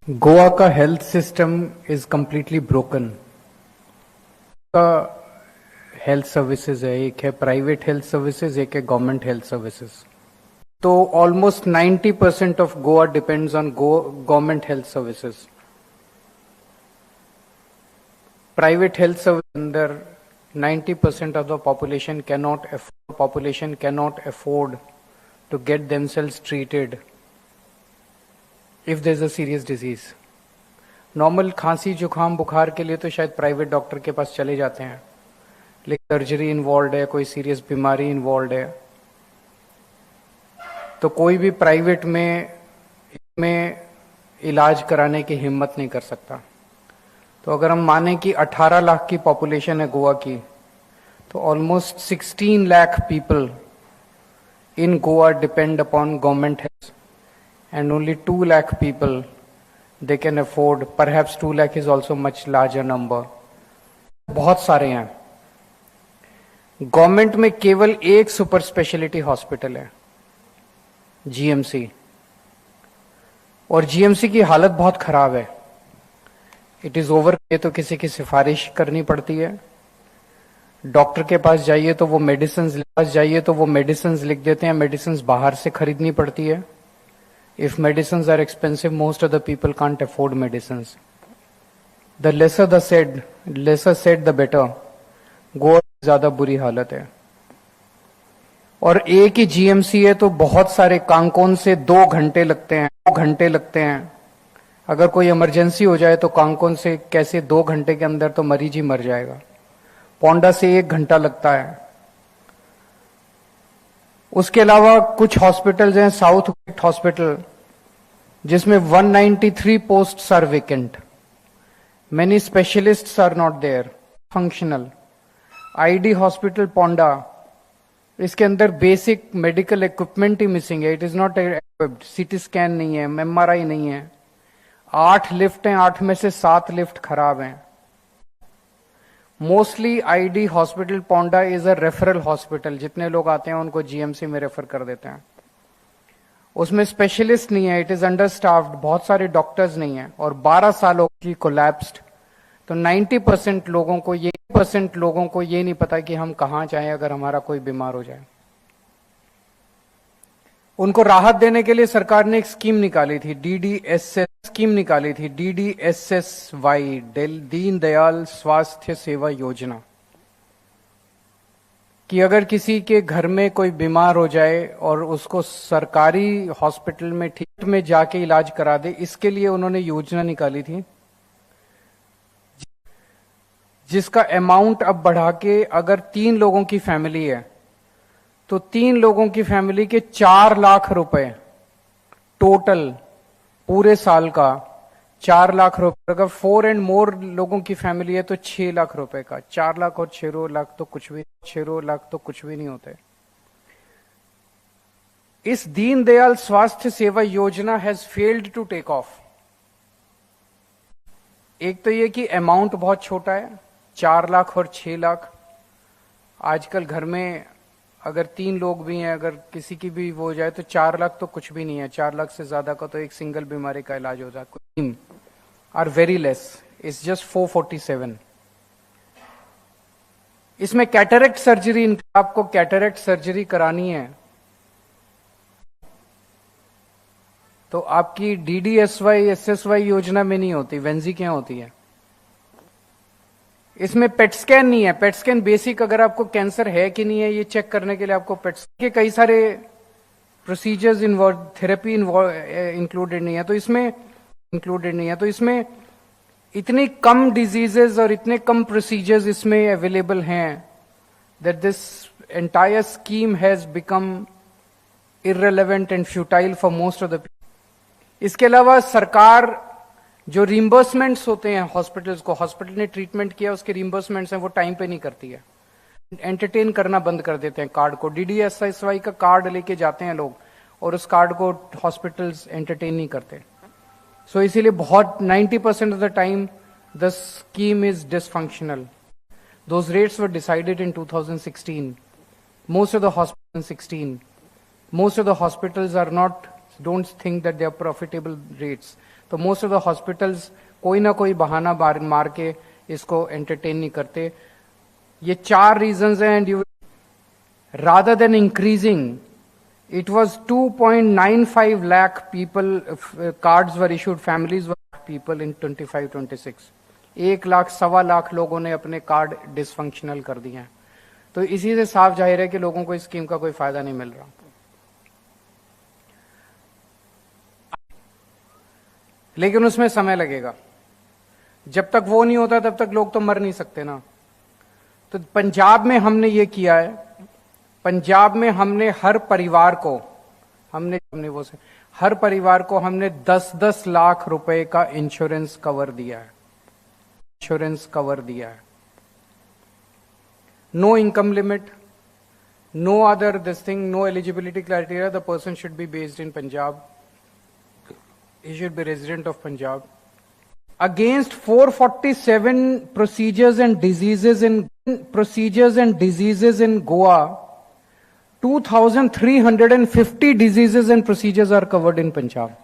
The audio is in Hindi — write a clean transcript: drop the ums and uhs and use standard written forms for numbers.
गोवा का health system is completely broken. का हेल्थ सर्विसेज है, एक है प्राइवेट हेल्थ सर्विसेज, एक है गवर्नमेंट हेल्थ सर्विसेज। तो almost 90% of Goa depends on government health services. Private health service अंदर 90% of the population cannot afford to get themselves treated if there's a serious disease. Normal खांसी जुकाम बुखार के लिए तो शायद प्राइवेट डॉक्टर के पास चले जाते हैं, लेकिन सर्जरी इन्वॉल्व है, कोई सीरियस बीमारी इन्वॉल्व है, तो कोई भी प्राइवेट में इलाज कराने की हिम्मत नहीं कर सकता। तो अगर हम माने कि 18 लाख की पॉपुलेशन है गोवा की, तो almost 16 lakh people in Goa depend upon government health, and only 2 lakh people they can afford. Perhaps 2 lakh is also much larger number. बहुत सारे हैं। गवर्नमेंट में केवल एक सुपर स्पेशलिटी हॉस्पिटल है, जीएमसी, और जीएमसी की हालत बहुत खराब है। It is over. तो किसी की सिफारिश करनी पड़ती है, डॉक्टर के पास जाइए तो वो मेडिसिन लिख देते हैं, मेडिसिन बाहर से खरीदनी पड़ती है। If medicines are expensive, most of the people can't afford medicines. The lesser said the better. Goa ज्यादा बुरी हालत है, और एक ही जीएमसी है तो बहुत सारे कांकोन से 2 घंटे लगते हैं। अगर कोई इमरजेंसी हो जाए तो कांकोन से कैसे 2 घंटे के अंदर तो मरीज ही मर जाएगा। पोंडा से 1 घंटा लगता है। उसके अलावा कुछ हॉस्पिटल्स हैं, साउथ हॉस्पिटल, जिसमें 193 posts are vacant, many specialists are not there, functional. ID hospital Ponda, इसके अंदर बेसिक मेडिकल इक्विपमेंट ही मिसिंग है, it is not equipped. CT scan नहीं है, एमआरआई नहीं है। 8 लिफ्ट हैं, 8 में से 7 लिफ्ट खराब हैं। Mostly ID hospital Ponda is a referral hospital, जितने लोग आते हैं उनको जीएमसी में रेफर कर देते हैं। उसमें स्पेशलिस्ट नहीं है, इट इज अंडर स्टाफ्ड, बहुत सारे डॉक्टर्स नहीं है, और 12 सालों की कोलैप्स्ड। तो 90% लोगों को ये नहीं पता कि हम कहां जाएं अगर हमारा कोई बीमार हो जाए। उनको राहत देने के लिए सरकार ने एक स्कीम निकाली थी, DDSSY, दीन दयाल स्वास्थ्य सेवा योजना, कि अगर किसी के घर में कोई बीमार हो जाए और उसको सरकारी हॉस्पिटल में ठीक में जाके इलाज करा दे, इसके लिए उन्होंने योजना निकाली थी, जिसका अमाउंट अब बढ़ा के अगर 3 लोगों की फैमिली है तो 3 लोगों की फैमिली के 4 लाख रुपए टोटल पूरे साल का, 4 लाख रुपए। अगर 4 एंड मोर लोगों की फैमिली है तो 6 लाख रुपए का। 4 लाख और 6 लाख तो कुछ भी नहीं होते। इस Deendayal Swasthya Seva Yojana has failed to take off. एक तो ये कि अमाउंट बहुत छोटा है, 4 लाख और 6 लाख। आजकल घर में अगर 3 लोग भी हैं, अगर किसी की भी वो हो जाए तो 4 लाख तो कुछ भी नहीं है। 4 लाख से ज्यादा का तो एक सिंगल बीमारी का इलाज हो जाए। Are very less, it's just 447। इसमें कैटरेक्ट सर्जरी, आपको कैटरेक्ट सर्जरी करानी है तो आपकी DDSY SSY योजना में नहीं होती, वेंजी क्या होती है। इसमें पेट स्कैन नहीं है। पेट स्कैन बेसिक, अगर आपको कैंसर है कि नहीं है ये चेक करने के लिए आपको पेट के कई सारे प्रोसीजर्स इन्वॉल्व, थेरेपी इंक्लूडेड नहीं है। तो इसमें इतनी कम डिजीजेस और इतने कम प्रोसीजर्स इसमें अवेलेबल हैं that this entire scheme has become irrelevant and futile for most of the people. इसके अलावा सरकार जो रिम्बर्समेंट्स होते हैं हॉस्पिटल्स को, हॉस्पिटल ने ट्रीटमेंट किया उसके रिम्बर्समेंट्स हैं, वो टाइम पे नहीं करती है। एंटरटेन करना बंद कर देते हैं कार्ड को। DDSSY का कार्ड लेके जाते हैं लोग और उस कार्ड को हॉस्पिटल्स एंटरटेन नहीं करते। सो इसीलिए बहुत 90% of the time the scheme is dysfunctional. Those rates were decided in 2016। Most of the hospitals are not don't think that they are profitable rates. तो most of the hospitals कोई ना कोई बहाना मार के इसको entertain नहीं करते. ये 4 reasons हैं, and you rather than increasing, it was 2.95 lakh people, cards were issued, families were people in 25-26. 1 lakh सवा लाख लोगों ने अपने कार्ड डिसफंक्शनल कर दिए हैं. तो इसी से साफ जाहिर है कि लोगों को इस स्कीम का कोई फायदा नहीं मिल रहा. लेकिन उसमें समय लगेगा. जब तक वो नहीं होता तब तक लोग तो मर नहीं सकते ना. तो पंजाब में हमने ये किया है. पंजाब में हमने हर परिवार को हर परिवार को हमने 10-10 लाख रुपए का इंश्योरेंस कवर दिया है. No income limit, no other this thing, no eligibility criteria. The person should be based in Punjab. He should be resident of Punjab. Against 447 procedures and diseases in Goa, 2,350 diseases and procedures are covered in Punjab.